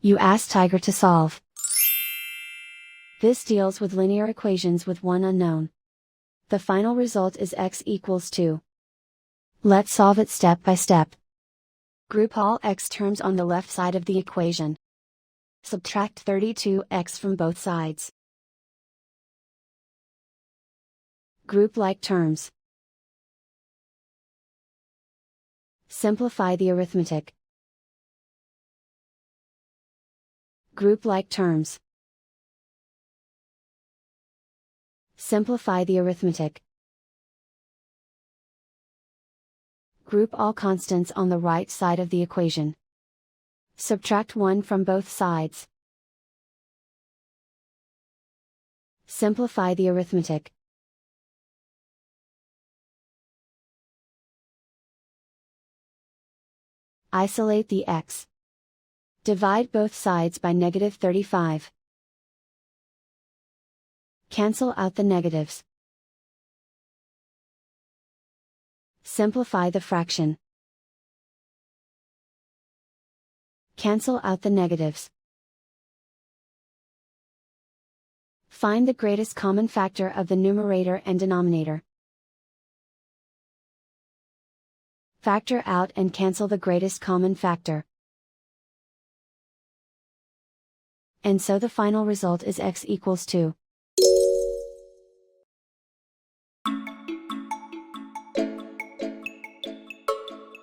You ask Tiger to solve. This deals with linear equations with one unknown. The final result is x equals 2. Let's solve it step by step. Group all x terms on the left side of the equation. Subtract 32x from both sides. Group like terms. Simplify the arithmetic. Group like terms. Simplify the arithmetic. Group all constants on the right side of the equation. Subtract 1 from both sides. Simplify the arithmetic. Isolate the x. Divide both sides by -35. Cancel out the negatives. Simplify the fraction. Cancel out the negatives. Find the greatest common factor of the numerator and denominator. Factor out and cancel the greatest common factor. And so the final result is x equals 2.